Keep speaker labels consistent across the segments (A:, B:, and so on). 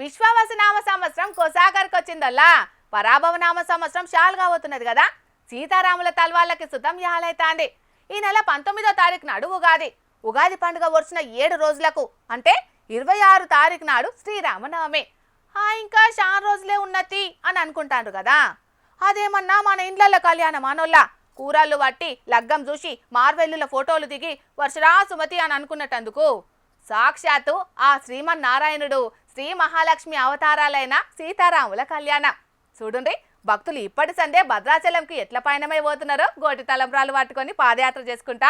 A: విశ్వావసనామ సంవత్సరం కొసాగర్కి వచ్చిందల్లా పరాభవనామ సంవత్సరం షాల్గా అవుతున్నది కదా. సీతారాముల తల్వాళ్ళకి సుతం యాలైతాంది. ఈ నెల 19వ తారీఖు నాడు ఉగాది పండుగ వచ్చిన 7 రోజులకు అంటే 26 తారీఖు నాడు శ్రీరామనవమి. ఇంకా చాలా రోజులే ఉన్నతి అని అనుకుంటారు కదా. అదేమన్నా మన ఇండ్ల కళ్యాణం అనోళ్ళ కూరళ్ళు పట్టి లగ్గం చూసి మార్వెల్లుల ఫోటోలు దిగి వర్షరా సుమతి అని అనుకున్నట్టందుకు సాక్షాత్తు ఆ శ్రీమన్నారాయణుడు శ్రీ మహాలక్ష్మి అవతారాలైన సీతారాముల కళ్యాణం. చూడండి, భక్తులు ఇప్పటి సందే భద్రాచలంకి ఎట్ల పయనమై పోతున్నారో గోటి తలంబ్రాలు పట్టుకొని పాదయాత్ర చేసుకుంటా.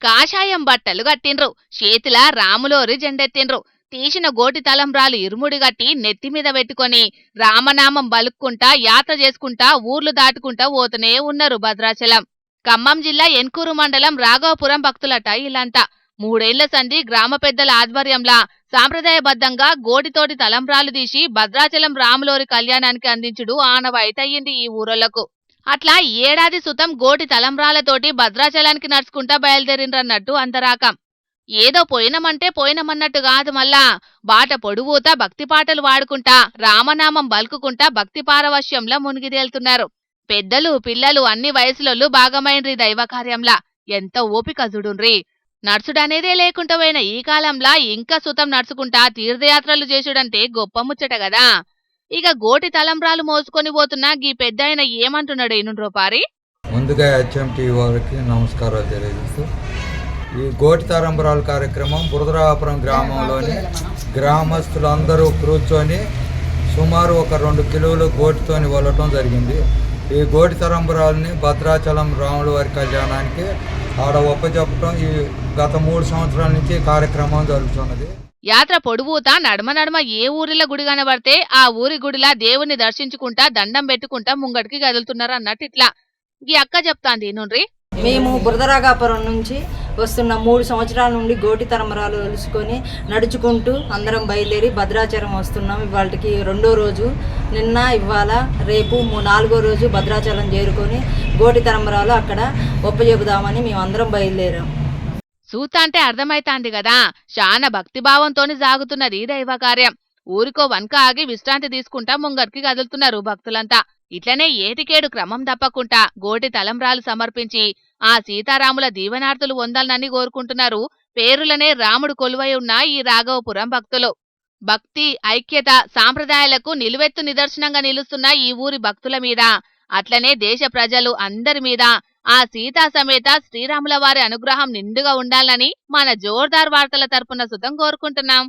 B: కాషాయం బట్టలు కట్టిండ్రు, చేతిల రాములోరి జెండెత్తిండ్రు, తీసిన గోటి తలంబ్రాలు ఇరుముడి గట్టి నెత్తిమీద పెట్టుకొని రామనామం బలుక్కుంటా యాత్ర చేసుకుంటా ఊర్లు దాటుకుంటా పోతూనే ఉన్నారు భద్రాచలం. ఖమ్మం జిల్లా ఎన్కూరు మండలం రాఘవపురం భక్తులట ఇలాంటా. 3 ఏళ్ల సంధి గ్రామ పెద్దల ఆధ్వర్యంలా సాంప్రదాయబద్ధంగా గోటితోటి తలంబ్రాలు తీసి భద్రాచలం రాములోరి కళ్యాణానికి అందించుడు ఆనవాయితయ్యింది ఈ ఊరోళ్లకు. అట్లా ఏడాది సుతం గోటి తలంబ్రాలతోటి భద్రాచలానికి నడుచుకుంటా బయలుదేరిండ్రన్నట్టు అందరాకం. ఏదో పోయినమంటే పోయినమన్నట్టు కాదు, మళ్ళా బాట పొడువుతా భక్తి పాటలు వాడుకుంటా రామనామం బలుకుకుంటా భక్తి పారవశ్యంలా మునిగిదేళ్తున్నారు. పెద్దలు పిల్లలు అన్ని వయసులోళ్ళు భాగమైండ్రి దైవకార్యంలా. ఎంత ఓపిక చూడుండ్రి. నడుచుడనేదే లేకుండా పోయిన ఈ కాలంలా ఇంకా సుతం నడుచుకుంటా తీర్థయాత్రలు చేసుడంటే గొప్ప ముచ్చట గదా. ఇక గోటి తలంబ్రాలు మోసుకొని పోతున్నా గీ పెద్దాయన ఏమంటున్నాడు ఈనుండ్రో పారి.
C: ముందుగా HMT వారికి నమస్కారాలు తెలియజేస్తూ, ఈ గోటి తలంబ్రాల కార్యక్రమం బురదరాపురం గ్రామంలోని గ్రామస్తులందరూ కూర్చొని సుమారు ఒక 2 కిలోలు గోటితోని వల్లటం జరిగింది. ఈ గోటి తలంబ్రాలని భద్రాచలం రాముల వారి కళ్యాణానికి ఆడ ఒప్పజెప్పటం ఈ గత 3 సంవత్సరాల నుంచి కార్యక్రమం జరుగుతున్నది.
B: యాత్ర పొడువుతా నడమ ఏ ఊరిలో గుడి కనబడితే ఆ ఊరి గుడిలా దేవుణ్ణి దర్శించుకుంటా దండం పెట్టుకుంటా ముంగటికి కదులుతున్నారు అన్నట్టు ఇట్లా ఈ అక్క చెప్తాంది నుండ్రి.
D: మేము బురదరాఘాపురం నుంచి వస్తున్న 3 సంవత్సరాల నుండి గోటి తలంబ్రాలు తెలుసుకొని నడుచుకుంటూ అందరం బయలుదేరి భద్రాచలం వస్తున్నాం. ఇవాళకి 2వ రోజు. నిన్న ఇవాళ రేపు 4వ రోజు భద్రాచలం చేరుకొని గోటి తలంబ్రాలు అక్కడ ఒప్పజెపుదామని మేము అందరం బయలుదేరాం.
B: సూత అంటే అర్థమైతాంది కదా, శాన భక్తిభావంతోని సాగుతున్నది దైవకార్యం. ఊరికో వన్క ఆగి విశ్రాంతి తీసుకుంటా ముంగటికి కదులుతున్నారు భక్తులంతా. ఇట్లనే ఏటికేడు క్రమం తప్పకుండా గోటి తలంబ్రాలు సమర్పించి ఆ సీతారాముల దీవెనార్తులు పొందాలని కోరుకుంటున్నారు పేరులనే రాముడు కొలువై ఉన్న ఈ రాఘవపురం భక్తులు. భక్తి ఐక్యత సాంప్రదాయాలకు నిలువెత్తు నిదర్శనంగా నిలుస్తున్న ఈ ఊరి భక్తుల మీద, అట్లనే దేశ ప్రజలు అందరి మీద ఆ సీతా సమేత శ్రీరాముల వారి అనుగ్రహం నిండుగా ఉండాలని మన జోర్దార్ వార్తల తరపున సుతం కోరుకుంటున్నాం.